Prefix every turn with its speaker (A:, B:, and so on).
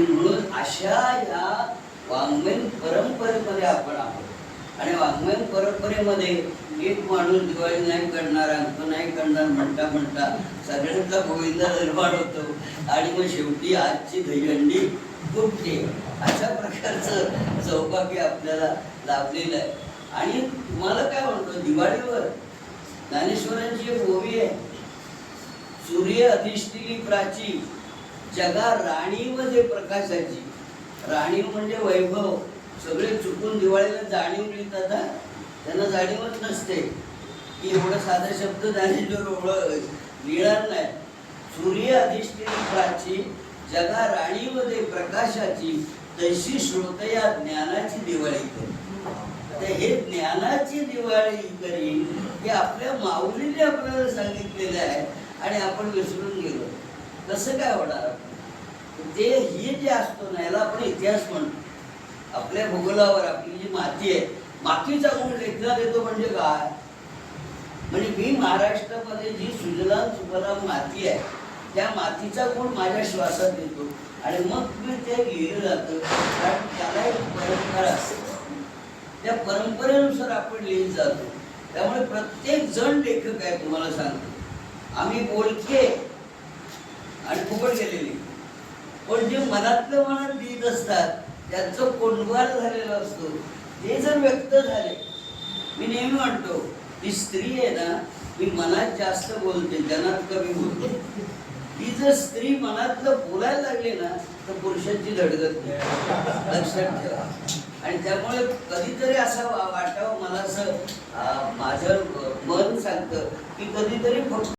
A: म्हणून अशा या वाङ्मयीन परंपरेमध्ये आपण आहोत आणि वाङ्मयीन परंपरेमध्ये एक माणूस दिवाळी नाही करणार, अंक नाही करणार म्हणता म्हणता सगळ्यांचा गोविंदा निर्माण होतो आणि मग शेवटी आजची दहीहंडी फुटते. अशा प्रकारचं सौभाग्य आपल्याला लाभलेलं आहे. आणि तुम्हाला काय म्हणतो, दिवाळीवर ज्ञानेश्वरांची एक ओवी आहे, सूर्य अधिष्ठिली प्राची जगा राणीमध्ये प्रकाशाची. राणीव म्हणजे वैभव. सगळे चुकून दिवाळीला जाणीव लिहितात, त्यांना जाणीवच नसते की एवढा साधा शब्द ज्ञानेश्वर लिहिणार नाही. सूर्य अधिष्ठिली प्राची जगा राणीमध्ये प्रकाशाची तशी श्रोतया ज्ञानाची दिवाळी करी. आता हे ज्ञानाची दिवाळी करी हे आपल्या माऊलीने आपल्याला सांगितलेलं आहे आणि आपण विसरून गेलो. कसं काय होणार? ते ही जे असतो ना, याला आपण इतिहास म्हणतो. आपल्या भूगोलावर आपली जी माती आहे, मातीचा गुण लेखला देतो म्हणजे काय? म्हणजे मी महाराष्ट्रामध्ये जी सुजलाम सुफलाम माती आहे त्या मातीचा गुण माझ्या श्वासात येतो आणि मग मी ते लिहिलं जातं. कारण त्याला एक परंपरा असते, त्या परंपरेनुसार आपण लिहित जातो. त्यामुळे प्रत्येक जण लेखक आहे. तुम्हाला सांगतो, आम्ही बोलके आणि फुकट गेलेली, पण जे मनातलं मनात लिहित असतात त्यांचं कोंडवार झालेलं असतो, ते जर व्यक्त झाले. मी नेहमी म्हणतो, ती स्त्री आहे ना, मी मनात जास्त बोलते, जनात कमी बोलते. ही जर स्त्री मनातलं बोलायला लागली ना तर पुरुषांची धडगत नाही, लक्षात ठेवा. आणि त्यामुळे कधीतरी असं वाटावं मला, असं माझं मन सांगतं की कधीतरी फक्त